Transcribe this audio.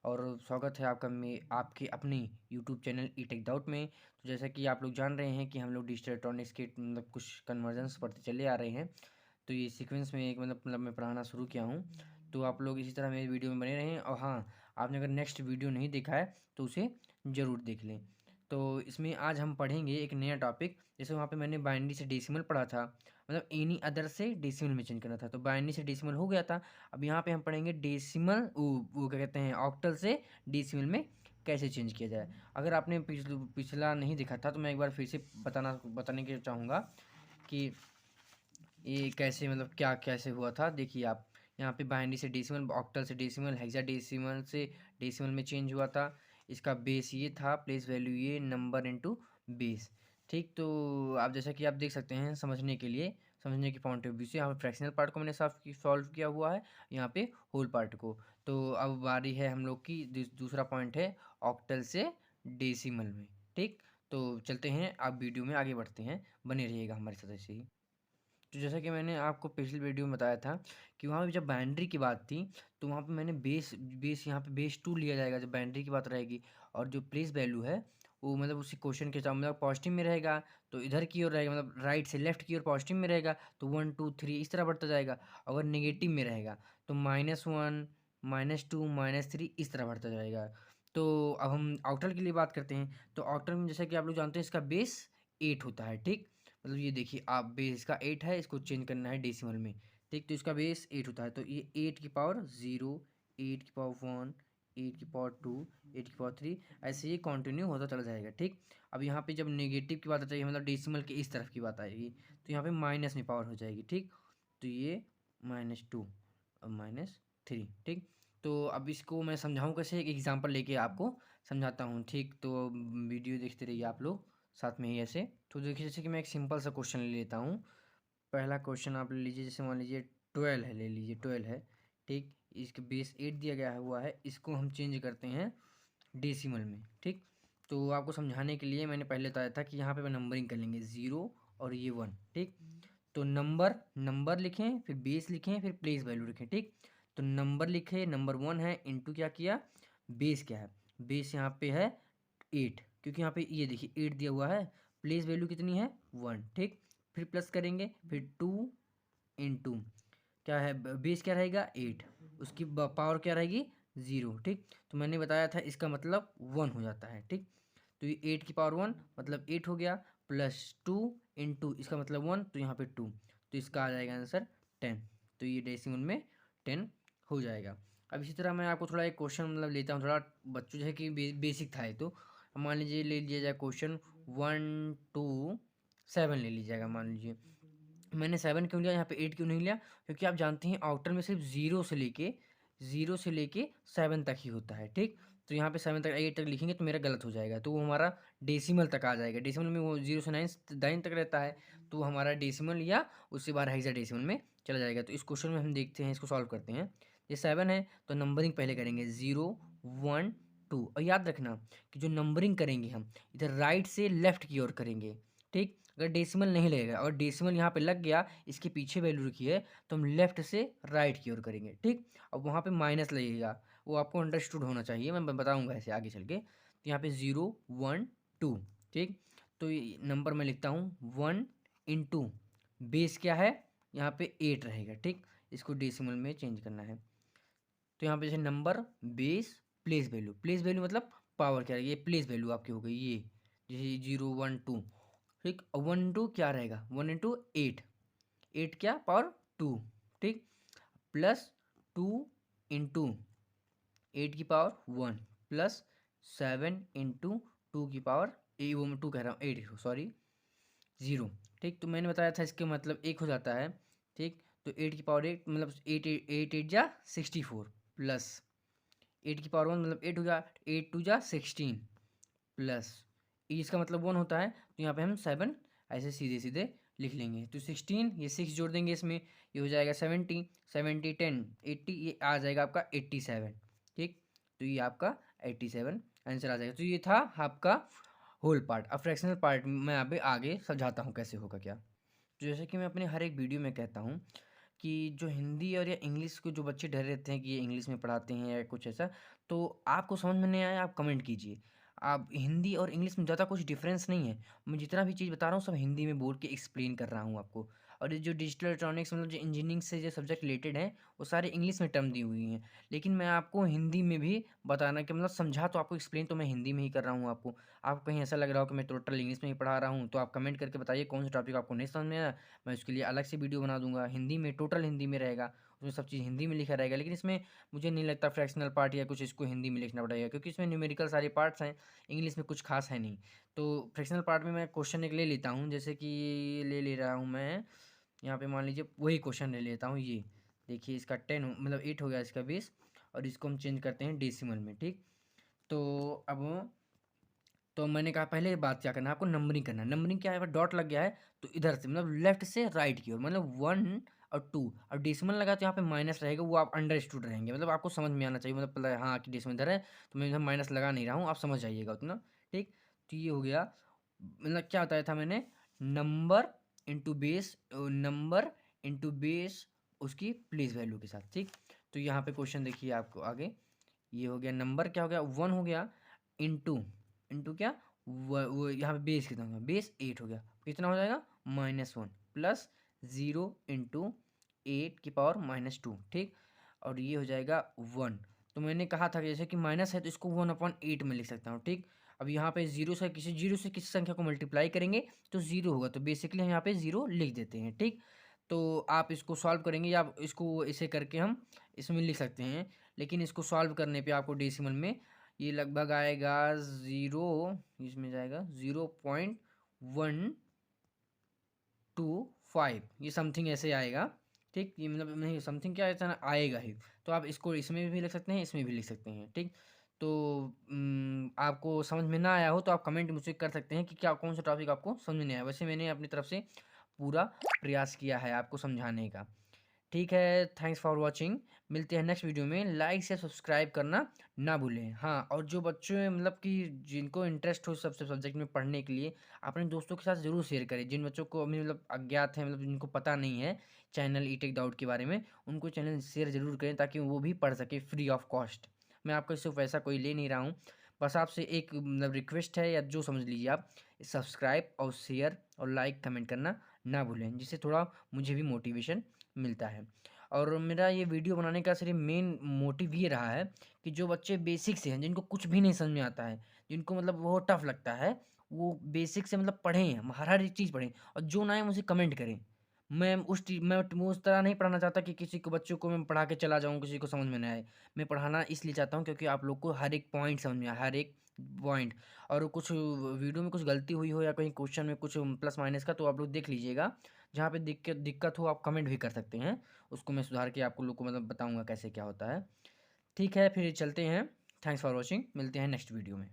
और स्वागत है आपका आपके अपने यूट्यूब चैनल ई टेक डाउट में। तो जैसा कि आप लोग जान रहे हैं कि हम लोग डिजिटल इलेक्ट्रॉनिक्स के मतलब कुछ कन्वर्जन्स पढ़ते चले आ रहे हैं। तो ये सीक्वेंस में एक मतलब मैं पढ़ाना शुरू किया हूँ। तो आप लोग इसी तरह मेरी वीडियो में बने रहें, और हाँ, आपने अगर नेक्स्ट वीडियो नहीं देखा है तो उसे ज़रूर देख लें। तो इसमें आज हम पढ़ेंगे एक नया टॉपिक। जैसे वहाँ पे मैंने बाइनरी से डेसिमल पढ़ा था, मतलब एनी अदर से डेसिमल में चेंज करना था, तो बाइनरी से डेसिमल हो गया था। अब यहाँ पे हम पढ़ेंगे डेसिमल, वो क्या कहते हैं, ऑक्टल से डेसिमल में कैसे चेंज किया जाए। अगर आपने पिछला नहीं देखा था तो मैं एक बार फिर से बताने के चाहूँगा कि ये कैसे मतलब क्या कैसे हुआ था। देखिए आप, यहाँ पे बाइनरी से डेसिमल, ऑक्टल से डेसिमल, हेक्साडेसिमल से डेसिमल में चेंज हुआ था। इसका बेस ये था, प्लेस वैल्यू ये, नंबर इनटू बेस। ठीक, तो आप जैसा कि आप देख सकते हैं, समझने के पॉइंट ऑफ व्यू से यहाँ पे फ्रैक्शनल पार्ट को मैंने सॉल्व किया हुआ है, यहाँ पे होल पार्ट को। तो अब बारी है हम लोग की, दूसरा पॉइंट है ऑक्टल से डेसिमल में। ठीक, तो चलते हैं, आप वीडियो में आगे बढ़ते हैं, बने रहिएगा हमारे साथ ऐसे ही। तो जैसा कि मैंने आपको पिछली वीडियो में बताया था कि वहाँ पे जब बाइनरी की बात थी, तो वहाँ पे मैंने बेस यहाँ पे बेस 2 लिया जाएगा जब बाइनरी की बात रहेगी। और जो प्लेस वैल्यू है वो मतलब उसी क्वेश्चन के साथ मतलब पॉजिटिव में रहेगा, तो इधर की ओर रहेगा, मतलब राइट से लेफ्ट की ओर पॉजिटिव में रहेगा, तो 1 2 3 इस तरह बढ़ता जाएगा। अगर नेगेटिव में रहेगा तो -1 -2 -3 इस तरह बढ़ता जाएगा। तो अब हम आउटर के लिए बात करते हैं। तो आउटर में जैसा कि आप लोग जानते हैं, इसका बेस 8 होता है। ठीक, मतलब ये देखिए आप, बेस का 8 है, इसको चेंज करना है डेसिमल में। ठीक, तो इसका बेस 8 होता है, तो ये 8 की पावर 0, 8 की पावर 1, 8 की पावर 2, 8 की पावर 3, ऐसे ये कंटिन्यू होता चला जाएगा। ठीक, अब यहाँ पे जब नेगेटिव की बात आ जाएगी, मतलब डेसिमल के इस तरफ की बात आएगी, तो यहाँ पे माइनस में पावर हो जाएगी। ठीक, तो ये -2 और -3। ठीक, तो अब इसको मैं समझाऊँ कैसे, एक एग्जांपल लेके आपको समझाता हूँ। ठीक, तो वीडियो देखते रहिए आप लोग साथ में ही ऐसे। तो देखिए, जैसे कि मैं एक सिंपल सा क्वेश्चन ले लेता हूँ। पहला क्वेश्चन आप ले लीजिए, जैसे मान लीजिए 12 है, ले लीजिए 12 है। ठीक, इसके बेस 8 दिया गया हुआ है, इसको हम चेंज करते हैं डेसिमल में। ठीक, तो आपको समझाने के लिए मैंने पहले बताया था कि यहाँ पे नंबरिंग कर लेंगे 0 और ये 1। ठीक, तो नंबर नंबर लिखें, फिर बेस लिखें, फिर प्लेस वैल्यू लिखें। ठीक, तो नंबर लिखे, नंबर 1 है, इंटू क्या किया, बेस क्या है, बेस यहाँ पे है 8, क्योंकि यहाँ पे ये देखिए 8 दिया हुआ है, प्लेस वैल्यू कितनी है 1। ठीक, फिर प्लस करेंगे, फिर 2 इंटू क्या है, बेस क्या रहेगा 8, उसकी पावर क्या रहेगी 0। ठीक, तो मैंने बताया था इसका मतलब 1 हो जाता है। ठीक, तो ये 8 की पावर 1 मतलब 8 हो गया, प्लस 2 इंटू इसका मतलब 1, तो यहाँ पे 2, तो इसका आ जाएगा आंसर 10। तो ये डेसिमल में 10 हो जाएगा। अब इसी तरह मैं आपको थोड़ा एक क्वेश्चन मतलब लेता हूँ, थोड़ा बच्चों जो है कि बेसिक था ये। तो मान लीजिए ले लिया जाए क्वेश्चन 1 2 7 ले लीजिएगा। मान लीजिए मैंने 7 क्यों लिया, यहाँ पे 8 क्यों नहीं लिया, क्योंकि आप जानते हैं आउटर में सिर्फ जीरो से लेके 7 तक ही होता है। ठीक, तो यहाँ पे 7 तक 8 तक लिखेंगे तो मेरा गलत हो जाएगा, तो वो हमारा डेसिमल तक आ जाएगा। डेसिमल में वो 0 से 9 तक रहता है, तो वो हमारा डेसिमल या उससे बाहर हेक्साडेसिमल में चला जाएगा। तो इस क्वेश्चन में हम देखते हैं, इसको सॉल्व करते हैं। ये 7 है, तो नंबरिंग पहले करेंगे 0 1 2, और याद रखना कि जो नंबरिंग करेंगे हम इधर राइट से लेफ्ट की ओर करेंगे। ठीक, अगर डेसिमल नहीं लगेगा, और डेसिमल यहाँ पे लग गया, इसके पीछे वैल्यू रखी है, तो हम लेफ्ट से राइट की ओर करेंगे। ठीक, अब वहाँ पे माइनस लगेगा, वो आपको अंडरस्टूड होना चाहिए, मैं बताऊँगा ऐसे आगे चल के। तो यहाँ पे 0 1 2। ठीक, तो ये नंबर मैं लिखता हूँ 1 इंटू बेस क्या है, यहाँ पे 8 रहेगा। ठीक, इसको डेसिमल में चेंज करना है, तो यहाँ पे जैसे नंबर, बेस, प्लेस वैल्यू मतलब पावर क्या है, ये प्लेस वैल्यू आपकी हो गई ये, जैसे 0 1 2। ठीक, 1 2 क्या रहेगा, 1 इंटू 8, 8 क्या पावर 2। ठीक, प्लस 2 इंटू 8 की पावर 1, प्लस 7 इंटू 2 की पावर, वो मैं 2 कह रहा हूँ, 8 सॉरी, 0। ठीक, तो मैंने बताया था इसके मतलब 1 हो जाता है। ठीक, तो 8 की पावर 8 मतलब 8 जा 64, प्लस 8 की पावर 1 मतलब 8 हो गया, 8 2 जा 16, प्लस इसका मतलब 1 होता है, तो यहाँ पे हम 7 ऐसे सीधे सीधे लिख लेंगे। तो 16, ये 6 जोड़ देंगे इसमें, ये हो जाएगा 70, 70 10 80, ये आ जाएगा आपका 87। ठीक, तो ये आपका 87 आंसर आ जाएगा। तो ये था आपका होल पार्ट। अब फ्रैक्शनल पार्ट मैं अभी आगे समझाता हूँ कैसे होगा क्या। तो जैसे कि मैं अपने हर एक वीडियो में कहता हूँ कि जो हिंदी और या इंग्लिश को जो बच्चे डरे रहते हैं कि ये इंग्लिश में पढ़ाते हैं या कुछ ऐसा, तो आपको समझ में नहीं आया आप कमेंट कीजिए। आप हिंदी और इंग्लिश में ज़्यादा कुछ डिफरेंस नहीं है। मैं जितना भी चीज़ बता रहा हूँ सब हिंदी में बोल के एक्सप्लेन कर रहा हूँ आपको। और ये जो डिजिटल इलेक्ट्रॉनिक्स मतलब जो इंजीनियरिंग से जो सब्जेक्ट रिलेटेड हैं, वो सारे इंग्लिश में टर्म दी हुई हैं। लेकिन मैं आपको हिंदी में भी बताना कि मतलब समझा तो आपको एक्सप्लेन तो मैं हिंदी में ही कर रहा हूँ आपको। आपको कहीं ऐसा लग रहा हो कि मैं टोटल इंग्लिश में ही पढ़ा रहा हूँ, तो आप कमेंट करके बताइए कौन सा टॉपिक आपको नहीं समझ में आया। मैं उसके लिए अलग से वीडियो बना दूँगा, हिंदी में, टोटल हिंदी में रहेगा, उसमें सब चीज़ हिंदी में लिखा रहेगा। लेकिन इसमें मुझे नहीं लगता फ्रैक्शनल पार्ट या कुछ इसको हिंदी में लिखना पड़ेगा, क्योंकि इसमें न्यूमेरिकल सारे पार्ट्स हैं, इंग्लिश में कुछ खास है नहीं। तो फ्रैक्शनल पार्ट में मैं क्वेश्चन एक ले लेता हूँ, जैसे कि ले रहा हूँ मैं यहाँ पे, मान लीजिए वही क्वेश्चन ले लेता हूँ ये। देखिए इसका 10 मतलब 8 हो गया इसका बेस, और इसको हम चेंज करते हैं डेसिमल में, ठीक। तो अब तो मैंने कहा पहले बात क्या करना है आपको, नंबरिंग करना है। नंबरिंग क्या है, अगर डॉट लग गया है तो इधर से मतलब लेफ्ट से राइट की ओर, मतलब 1 और 2, और डेसिमल लगा तो यहाँ पे माइनस रहेगा, वो आप अंडरस्टूड रहेंगे, मतलब आपको समझ में आना चाहिए, मतलब पता है हाँ कि डेसिमल इधर है, तो मैं इधर माइनस लगा नहीं रहा हूँ, आप समझ जाइएगा उतना, ठीक। तो ये हो गया, मतलब क्या बताया था मैंने, number into base, number into base उसकी प्लेस वैल्यू के साथ, ठीक। तो यहाँ पे क्वेश्चन देखिए आपको आगे, ये हो गया नंबर, क्या हो गया 1 हो गया, इंटू इंटू क्या, वो यहाँ पे बेस कितना होगा, बेस 8 हो गया, कितना हो जाएगा -1 प्लस 0 इंटू 8 की पावर -2, ठीक। और ये हो जाएगा 1। तो मैंने कहा था कि जैसे कि माइनस है तो इसको 1/8 में लिख सकता हूँ, ठीक। अब यहाँ पे जीरो से किसी संख्या को मल्टीप्लाई करेंगे तो जीरो होगा, तो बेसिकली हम यहाँ पे जीरो लिख देते हैं, ठीक। तो आप इसको सॉल्व करेंगे या आप इसको ऐसे करके हम इसमें लिख सकते हैं, लेकिन इसको सॉल्व करने पे आपको डेसिमल में ये लगभग आएगा ज़ीरो, इसमें जाएगा 0.125, ये समथिंग ऐसे आएगा, ठीक। ये मतलब नहीं समथिंग क्या ऐसा आएगा ही। तो आप इसको इसमें भी लिख सकते हैं, इसमें भी लिख सकते हैं, ठीक। तो आपको समझ में ना आया हो तो आप कमेंट मुझसे कर सकते हैं कि क्या कौन सा टॉपिक आपको समझ में नहीं आया। वैसे मैंने अपनी तरफ से पूरा प्रयास किया है आपको समझाने का, ठीक है। थैंक्स फॉर वॉचिंग, मिलते हैं नेक्स्ट वीडियो में। लाइक से सब्सक्राइब करना ना भूलें। हाँ, और जो बच्चे मतलब कि जिनको इंटरेस्ट हो सबसे सब्जेक्ट में पढ़ने के लिए, अपने दोस्तों के साथ ज़रूर शेयर करें। जिन बच्चों को अभी मतलब अज्ञात है, मतलब जिनको पता नहीं है चैनल ईटेक डाउट के बारे में, उनको चैनल शेयर ज़रूर करें ताकि वो भी पढ़ सके फ्री ऑफ कॉस्ट। मैं आपको इससे पैसा कोई ले नहीं रहा हूँ, बस आपसे एक मतलब रिक्वेस्ट है, या जो समझ लीजिए आप, सब्सक्राइब और शेयर और लाइक कमेंट करना ना भूलें, जिससे थोड़ा मुझे भी मोटिवेशन मिलता है। और मेरा ये वीडियो बनाने का सिर्फ मेन मोटिव ये रहा है कि जो बच्चे बेसिक से हैं, जिनको कुछ भी नहीं समझ में आता है, जिनको मतलब बहुत टफ लगता है, वो बेसिक से मतलब पढ़ें, हर एक चीज़ पढ़ें, और जो ना आए मुझे कमेंट करें। मैं उस तरह नहीं पढ़ाना चाहता कि किसी को बच्चों को मैं पढ़ा के चला जाऊँ, किसी को समझ में ना आए। मैं पढ़ाना इसलिए चाहता हूँ क्योंकि आप लोग को हर एक पॉइंट समझ में आए, हर एक पॉइंट। और कुछ वीडियो में कुछ गलती हुई हो या कहीं क्वेश्चन में कुछ प्लस माइनस का, तो आप लोग देख लीजिएगा। जहाँ पे दिक्कत दिक्कत हो आप कमेंट भी कर सकते हैं, उसको मैं सुधार के आपको लोग को मतलब बताऊँगा कैसे क्या होता है। ठीक है, फिर चलते हैं। थैंक्स फॉर वॉचिंग, मिलते हैं नेक्स्ट वीडियो में।